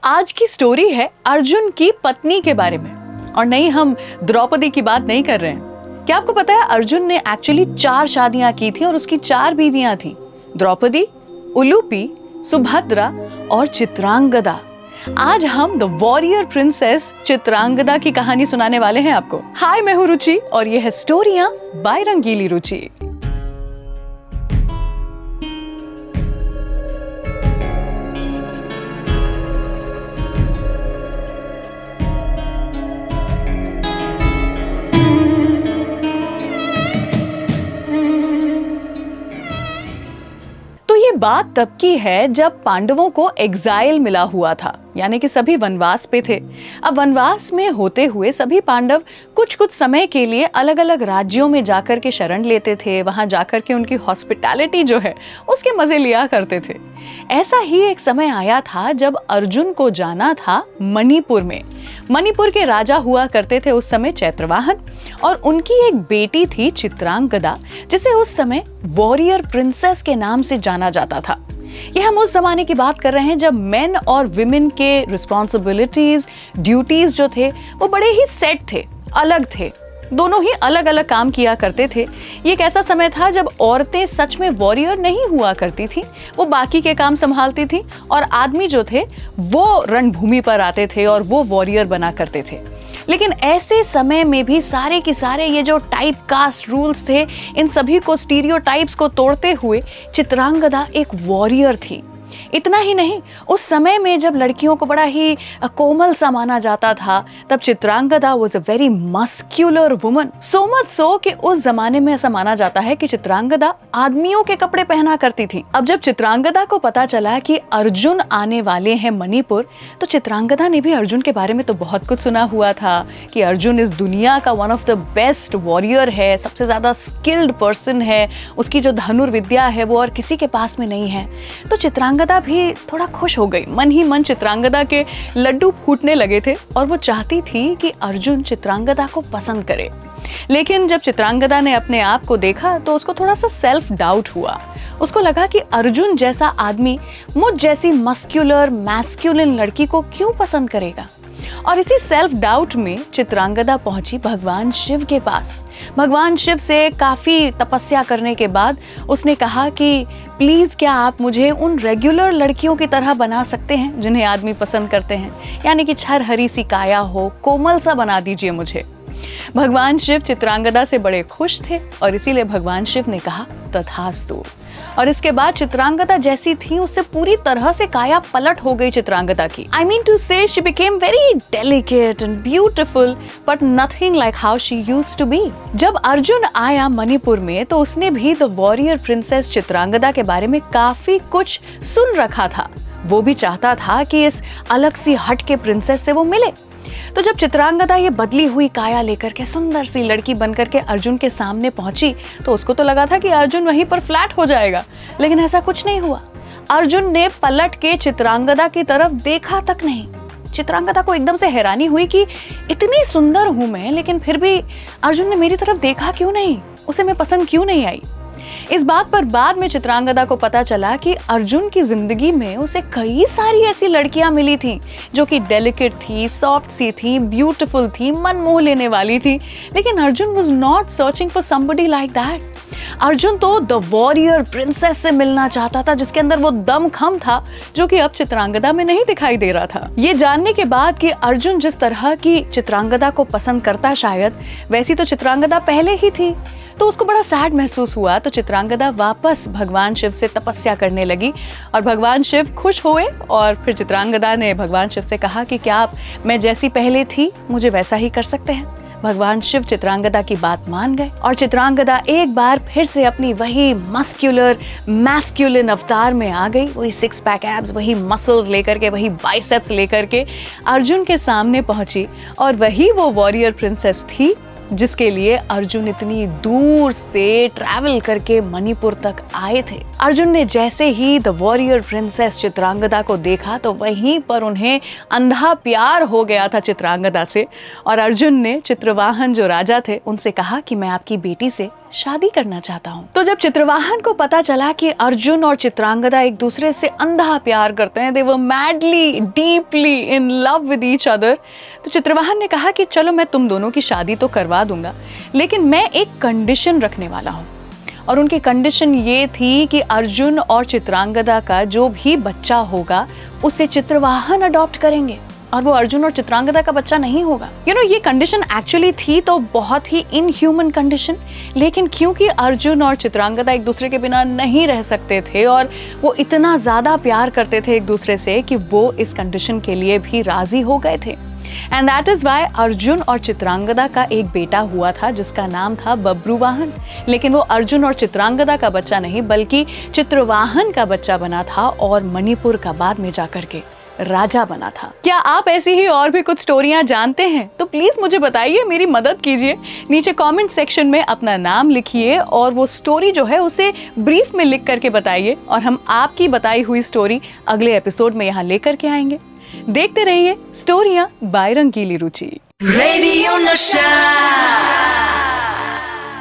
आज की स्टोरी है अर्जुन की पत्नी के बारे में। और नहीं, हम द्रौपदी की बात नहीं कर रहे हैं। क्या आपको पता है अर्जुन ने एक्चुअली 4 शादियां की थी और उसकी 4 बीवियां थी। द्रौपदी, उलूपी, सुभद्रा और चित्रांगदा। आज हम द वॉरियर प्रिंसेस चित्रांगदा की कहानी सुनाने वाले हैं आपको। हाय, मैं हूं रुचि और ये है स्टोरियां बाय रंगीली रुचि। तो ये बात तब की है जब पांडवों को एग्जाइल मिला हुआ था, यानी कि सभी वनवास पे थे। अब वनवास में होते हुए सभी पांडव कुछ कुछ समय के लिए अलग अलग राज्यों में जाकर के शरण लेते थे। वहां जाकर के उनकी हॉस्पिटैलिटी जो है उसके मजे लिया करते थे। ऐसा ही एक समय आया था जब अर्जुन को जाना था मणिपुर में। मणिपुर के राजा हुआ करते थे उस समय चैत्रवाहन, और उनकी एक बेटी थी चित्रांगदा, जिसे उस समय वॉरियर प्रिंसेस के नाम से जाना जाता था। ये हम उस जमाने की बात कर रहे हैं जब मेन और विमेन के रिस्पॉन्सिबिलिटीज, ड्यूटीज जो थे वो बड़े ही सेट थे, अलग थे। दोनों ही अलग अलग काम किया करते थे। ये एक ऐसा समय था जब औरतें सच में वॉरियर नहीं हुआ करती थी, वो बाकी के काम संभालती थी और आदमी जो थे वो रणभूमि पर आते थे और वो वॉरियर बना करते थे। लेकिन ऐसे समय में भी सारे के सारे ये जो टाइप कास्ट रूल्स थे, इन सभी को, स्टीरियोटाइप्स को तोड़ते हुए चित्रांगदा एक वॉरियर थी। इतना ही नहीं, उस समय में जब लड़कियों को बड़ा ही कोमल सा माना जाता था, तब Chitrangada was a very muscular woman. So much so कि उस जमाने में ऐसा माना जाता है कि चित्रांगदा आदमियों के कपड़े पहना करती थी। अब जब चित्रांगदा को पता चला कि अर्जुन आने वाले हैं मणिपुर, तो चित्रांगदा ने भी अर्जुन के बारे में तो बहुत कुछ सुना हुआ था कि अर्जुन इस दुनिया का one of the best warrior है, सबसे ज्यादा स्किल्ड पर्सन है, उसकी जो धनुर्विद्या है वो और किसी के पास में नहीं है। तो चित्रांगदा भी थोड़ा खुश हो गई। मन ही मन चित्रांगदा के लड्डू फूटने लगे थे और वो चाहती थी कि अर्जुन चित्रांगदा को पसंद करे। लेकिन जब चित्रांगदा ने अपने आप को देखा तो उसको थोड़ा सा सेल्फ डाउट हुआ। उसको लगा कि अर्जुन जैसा आदमी मुझ जैसी मस्क्यूलर मैस्क्यूलिन लड़की को क्यों पसंद करेगा। और इसी सेल्फ डाउट में चित्रांगदा पहुंची भगवान शिव के पास। भगवान शिव से काफी तपस्या करने के बाद उसने कहा कि प्लीज क्या आप मुझे उन रेगुलर लड़कियों की तरह बना सकते हैं जिन्हें आदमी पसंद करते हैं, यानी कि छर हरी सी काया हो, कोमल सा बना दीजिए मुझे। भगवान शिव चित्रांगदा से बड़े खुश थे और इसीलिए भगवान शिव ने कहा तथास्तु। और इसके बाद चित्रांगदा जैसी थी उससे पूरी तरह से काया पलट हो गई चित्रांगदा की। I mean to say she became very delicate and beautiful, but nothing like how she used to be. जब अर्जुन आया मणिपुर में तो उसने भी द वॉरियर प्रिंसेस चित्रांगदा के बारे में काफी कुछ सुन रखा था। वो भी चाहता था कि इस अलग सी हट के प्रिंसेस से वो मिले। तो जब चित्रांगदा ये बदली हुई काया लेकर के सुंदर सी लड़की बनकर के अर्जुन के सामने पहुंची तो उसको तो लगा था कि अर्जुन वहीं पर फ्लैट हो जाएगा, लेकिन ऐसा कुछ नहीं हुआ। अर्जुन ने पलट के चित्रांगदा की तरफ देखा तक नहीं। चित्रांगदा को एकदम से हैरानी हुई कि इतनी सुंदर हूं मैं, लेकिन फिर भी अर्जुन ने मेरी तरफ देखा क्यों नहीं, उसे मैं पसंद क्यों नहीं आई। इस बात पर बाद में चित्रांगदा को पता चला कि अर्जुन की जिंदगी में उसे कई सारी ऐसी लड़कियां मिली थी जो कि डेलिकेट थी, सॉफ्ट सी थी, ब्यूटीफुल थी, मन मोह लेने वाली थी, लेकिन Arjun was not searching for somebody like that. Arjun तो द वॉरियर प्रिंसेस से मिलना चाहता था जिसके अंदर वो दमखम था जो कि अब चित्रांगदा में नहीं दिखाई दे रहा था। ये जानने के बाद कि अर्जुन जिस तरह की चित्रांगदा को पसंद करता शायद, वैसी तो चित्रांगदा पहले ही थी, तो उसको बड़ा सैड महसूस हुआ। तो चित्रांगदा वापस भगवान शिव से तपस्या करने लगी और भगवान शिव खुश हुए और फिर चित्रांगदा ने भगवान शिव से कहा कि क्या आप मैं जैसी पहले थी मुझे वैसा ही कर सकते हैं। भगवान शिव चित्रांगदा की बात मान गए और चित्रांगदा एक बार फिर से अपनी वही मस्क्यूलर मैस्क्यूलिन अवतार में आ गई। वही 6 पैक एब्स, वही मसल्स लेकर के, वही बाइसेप्स लेकर के अर्जुन के सामने पहुंची और वही वो वॉरियर प्रिंसेस थी जिसके लिए अर्जुन इतनी दूर से ट्रैवल करके मणिपुर तक आए थे। अर्जुन ने जैसे ही द वॉरियर प्रिंसेस चित्रांगदा को देखा तो वहीं पर उन्हें अंधा प्यार हो गया था चित्रांगदा से, और अर्जुन ने चित्रवाहन जो राजा थे उनसे कहा कि मैं आपकी बेटी से शादी करना चाहता हूँ। तो जब चित्रवाहन को पता चला कि अर्जुन और चित्रांगदा एक दूसरे से अंधा प्यार करते हैं, they were madly deeply in love with each other, तो चित्रवाहन ने कहा कि चलो मैं तुम दोनों की शादी तो करवा दूंगा, लेकिन मैं एक कंडीशन रखने वाला हूँ। और उनकी कंडीशन ये थी कि अर्जुन और चित्रांगदा का जो भी बच्चा होगा उसे चित्रवाहन अडॉप्ट करेंगे और वो अर्जुन और चित्रांगदा का बच्चा नहीं होगा। ये कंडीशन एक्चुअली थी तो बहुत ही इनह्यूमन कंडीशन, लेकिन क्योंकि अर्जुन और चित्रांगदा एक दूसरे के बिना नहीं रह सकते थे और वो इतना ज्यादा प्यार करते थे एक दूसरे से कि वो इस कंडीशन के लिए भी राजी हो गए थे। And that is why Arjun और चित्रांगदा का एक बेटा हुआ था जिसका नाम था बब्रुवाहन, लेकिन वो अर्जुन और चित्रांगदा का बच्चा नहीं बल्कि चित्रवाहन का बच्चा बना था और मणिपुर का बाद में जाकर के राजा बना था। क्या आप ऐसी ही और भी कुछ स्टोरियां जानते हैं? तो प्लीज मुझे बताइए, मेरी मदद कीजिए। नीचे कमेंट सेक्शन में अपना नाम लिखिए और वो स्टोरी जो है उसे ब्रीफ में लिख करके बताइए और हम आपकी बताई हुई स्टोरी अगले एपिसोड में यहाँ लेकर के आएंगे। देखते रहिए स्टोरियां बाय रंगीली रुचि। रेडियो नशा।